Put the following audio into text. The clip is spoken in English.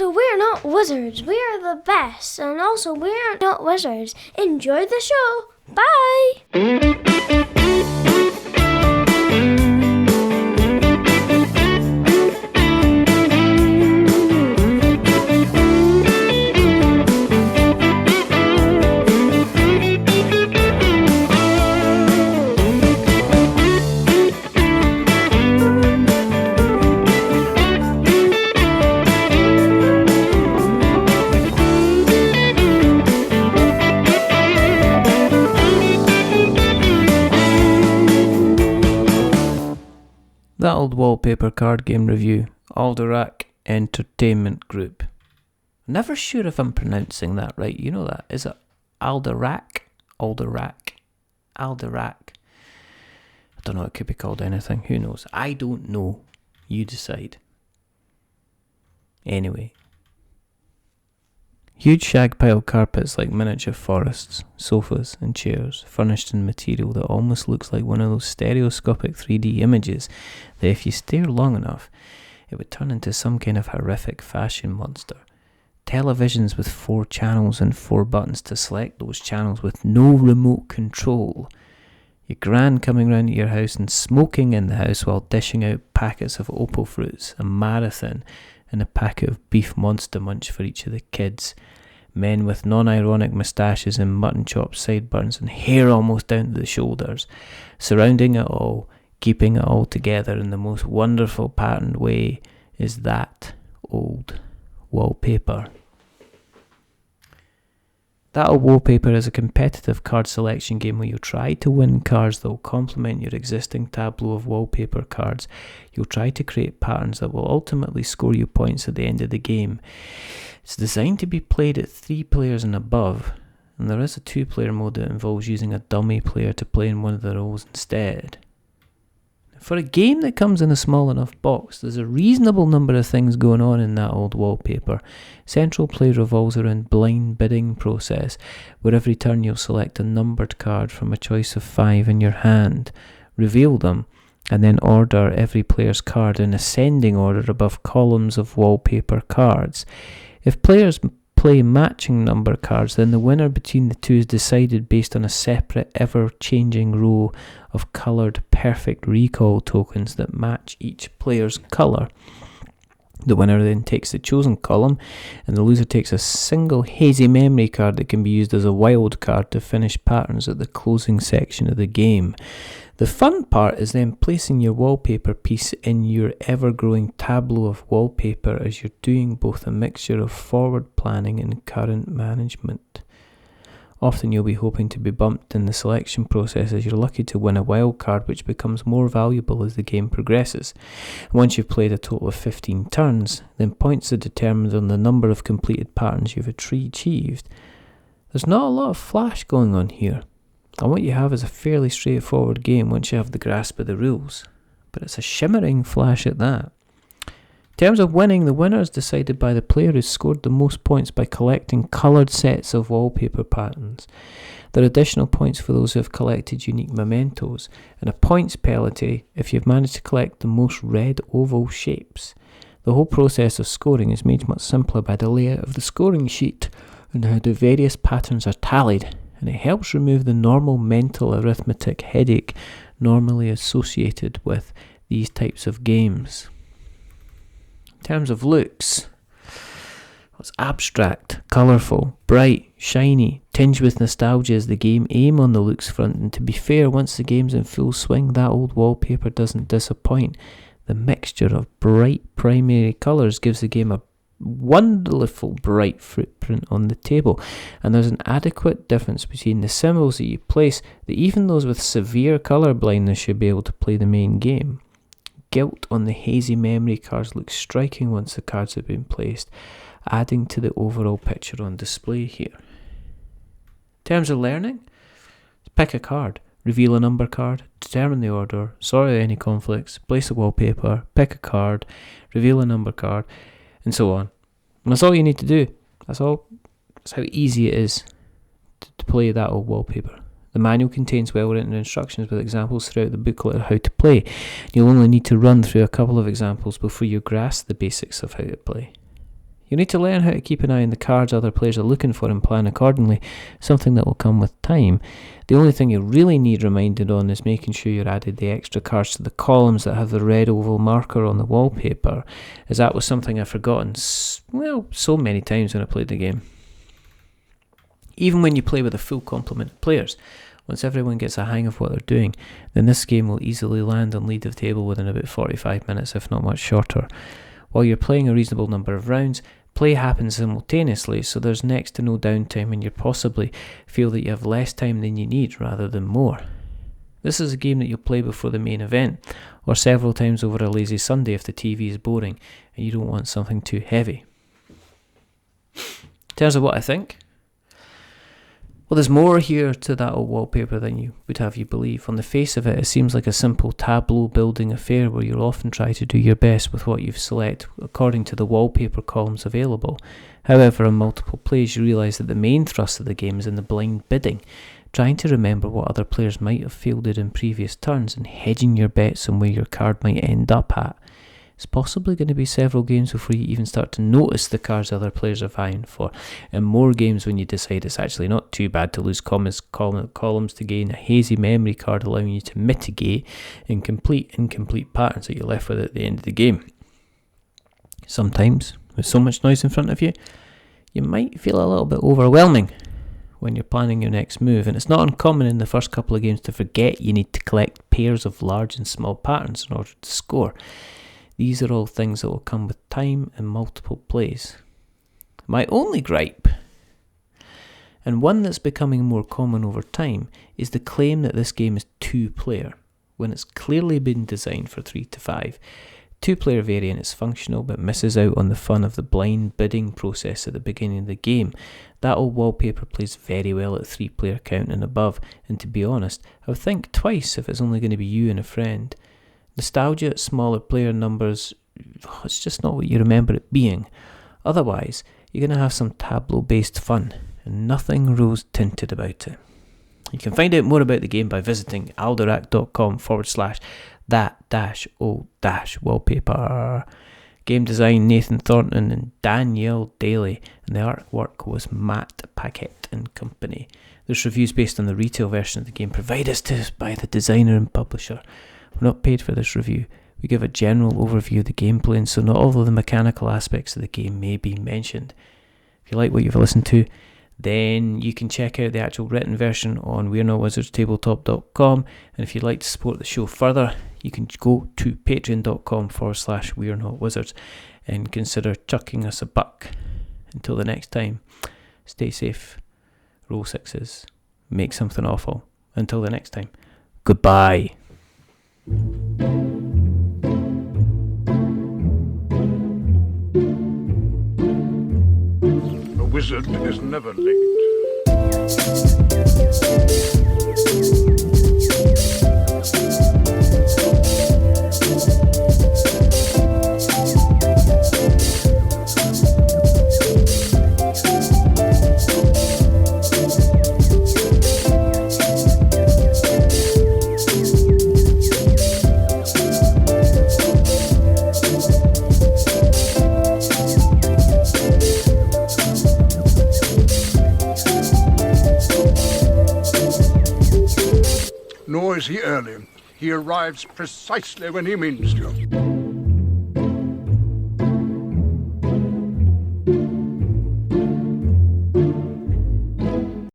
And we're not wizards. We are the best. And also, we're not wizards. Enjoy the show. Bye. That Old Wallpaper card game review, Alderac Entertainment Group. Never sure if I'm pronouncing that right. You know that. Is it Alderac? Alderac. Alderac. I don't know, it could be called anything. Who knows? I don't know. You decide. Anyway. Huge shag pile carpets like miniature forests, sofas and chairs, furnished in material that almost looks like one of those stereoscopic 3D images that if you stare long enough, it would turn into some kind of horrific fashion monster. Televisions with 4 channels and 4 buttons to select those channels with no remote control. Your gran coming round to your house and smoking in the house while dishing out packets of Opal fruits, a marathon, and a packet of beef Monster Munch for each of the kids. Men with non-ironic moustaches and mutton chop sideburns and hair almost down to the shoulders, surrounding it all, keeping it all together in the most wonderful patterned way is that old wallpaper. That Old Wallpaper is a competitive card selection game where you'll try to win cards that will complement your existing tableau of wallpaper cards. You'll try to create patterns that will ultimately score you points at the end of the game. It's designed to be played at 3 players and above, and there is a 2-player mode that involves using a dummy player to play in one of the roles instead. For a game that comes in a small enough box, there's a reasonable number of things going on in that old wallpaper. Central play revolves around blind bidding process, where every turn you'll select a numbered card from a choice of 5 in your hand, reveal them, and then order every player's card in ascending order above columns of wallpaper cards. If players play matching number cards, then the winner between the two is decided based on a separate, ever-changing row of coloured perfect recall tokens that match each player's colour. The winner then takes the chosen column, and the loser takes a single hazy memory card that can be used as a wild card to finish patterns at the closing section of the game. The fun part is then placing your wallpaper piece in your ever-growing tableau of wallpaper as you're doing both a mixture of forward planning and current management. Often you'll be hoping to be bumped in the selection process as you're lucky to win a wild card which becomes more valuable as the game progresses. Once you've played a total of 15 turns, then points are determined on the number of completed patterns you've achieved. There's not a lot of flash going on here, and what you have is a fairly straightforward game once you have the grasp of the rules, but it's a shimmering flash at that. In terms of winning, the winner is decided by the player who scored the most points by collecting coloured sets of wallpaper patterns. There are additional points for those who have collected unique mementos, and a points penalty if you've managed to collect the most red oval shapes. The whole process of scoring is made much simpler by the layout of the scoring sheet and how the various patterns are tallied, and it helps remove the normal mental arithmetic headache normally associated with these types of games. In terms of looks, it's abstract, colourful, bright, shiny, tinged with nostalgia as the game aim on the looks front, and to be fair, once the game's in full swing, that old wallpaper doesn't disappoint. The mixture of bright primary colours gives the game a wonderful bright footprint on the table, and there's an adequate difference between the symbols that you place that even those with severe colour blindness should be able to play the main game. Gilt on the hazy memory cards looks striking once the cards have been placed, adding to the overall picture on display here. In terms of learning, pick a card, reveal a number card, determine the order, sort out any conflicts, place a wallpaper, pick a card, reveal a number card, and so on. And that's all you need to do. That's all. That's how easy it is to play that old wallpaper. The manual contains well-written instructions with examples throughout the booklet of how to play. You'll only need to run through a couple of examples before you grasp the basics of how to play. You need to learn how to keep an eye on the cards other players are looking for and plan accordingly, something that will come with time. The only thing you really need reminded on is making sure you've added the extra cards to the columns that have the red oval marker on the wallpaper, as that was something I've forgotten, so many times when I played the game. Even when you play with a full complement of players, once everyone gets a hang of what they're doing, then this game will easily land on lead of table within about 45 minutes, if not much shorter. While you're playing a reasonable number of rounds, play happens simultaneously, so there's next to no downtime and you possibly feel that you have less time than you need rather than more. This is a game that you'll play before the main event, or several times over a lazy Sunday if the TV is boring and you don't want something too heavy. In terms of what I think, well, there's more here to that old wallpaper than you would have you believe. On the face of it, it seems like a simple tableau building affair where you'll often try to do your best with what you've selected according to the wallpaper columns available. However, in multiple plays, you realise that the main thrust of the game is in the blind bidding, trying to remember what other players might have fielded in previous turns and hedging your bets on where your card might end up at. It's possibly going to be several games before you even start to notice the cards other players are vying for, and more games when you decide it's actually not too bad to lose columns to gain a hazy memory card allowing you to mitigate and complete incomplete patterns that you're left with at the end of the game. Sometimes, with so much noise in front of you, you might feel a little bit overwhelming when you're planning your next move, and it's not uncommon in the first couple of games to forget you need to collect pairs of large and small patterns in order to score. These are all things that will come with time and multiple plays. My only gripe, and one that's becoming more common over time, is the claim that this game is 2-player, when it's clearly been designed for 3 to 5. 2-player variant is functional but misses out on the fun of the blind bidding process at the beginning of the game. That old wallpaper plays very well at 3-player count and above, and to be honest, I would think twice if it's only going to be you and a friend. Nostalgia at smaller player numbers, it's just not what you remember it being. Otherwise, you're going to have some tableau-based fun, and nothing rose-tinted about it. You can find out more about the game by visiting alderac.com/that-old-wallpaper. Game design Nathan Thornton and Danielle Daly, and the artwork was Matt Paquette and Company. There's reviews based on the retail version of the game provided to us by the designer and publisher. We're not paid for this review. We give a general overview of the gameplay, and so not all of the mechanical aspects of the game may be mentioned. If you like what you've listened to, then you can check out the actual written version on we'renotwizardstabletop.com, and if you'd like to support the show further, you can go to patreon.com/we'renotwizards and consider chucking us a buck. Until the next time, stay safe, roll sixes, make something awful. Until the next time, goodbye. A wizard is never late. Nor is he early. He arrives precisely when he means to.